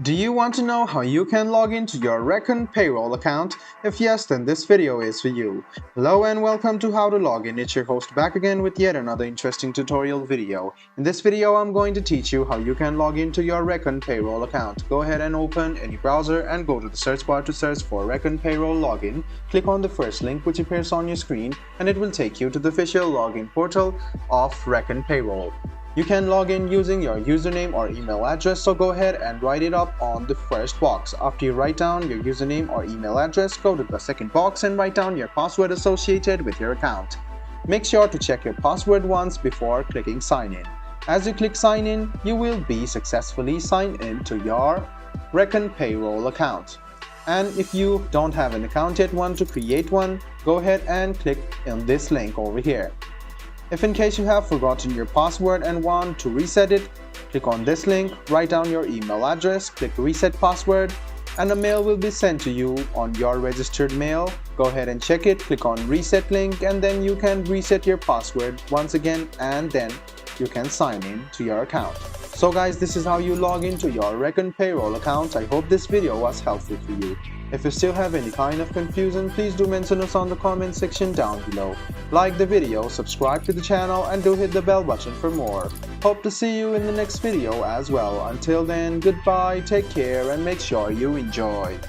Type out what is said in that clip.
Do you want to know how you can log into your Reckon Payroll account? If yes, then this video is for you. Hello and welcome to How to Log In. It's your host back again with yet another interesting tutorial video. In this video, I'm going to teach you how you can log into your Reckon Payroll account. Go ahead and open any browser and go to the search bar to search for Reckon Payroll Login. Click on the first link which appears on your screen and it will take you to the official login portal of Reckon Payroll. You can log in using your username or email address, so go ahead and write it up on the first box. After you write down your username or email address, go to the second box and write down your password associated with your account. Make sure to check your password once before clicking sign in. As you click sign in, you will be successfully signed in to your Reckon Payroll account. And if you don't have an account yet, want to create one, go ahead and click on this link over here. If in case you have forgotten your password and want to reset it, click on this link, write down your email address, click reset password, and a mail will be sent to you on your registered mail. Go ahead and check it, click on reset link, and then you can reset your password once again, and then you can sign in to your account. So guys, this is how you log into your Reckon Payroll account. I hope this video was helpful for you. If you still have any kind of confusion, please do mention us on the comment section down below. Like the video, subscribe to the channel, and do hit the bell button for more. Hope to see you in the next video as well. Until then, goodbye, take care, and make sure you enjoy.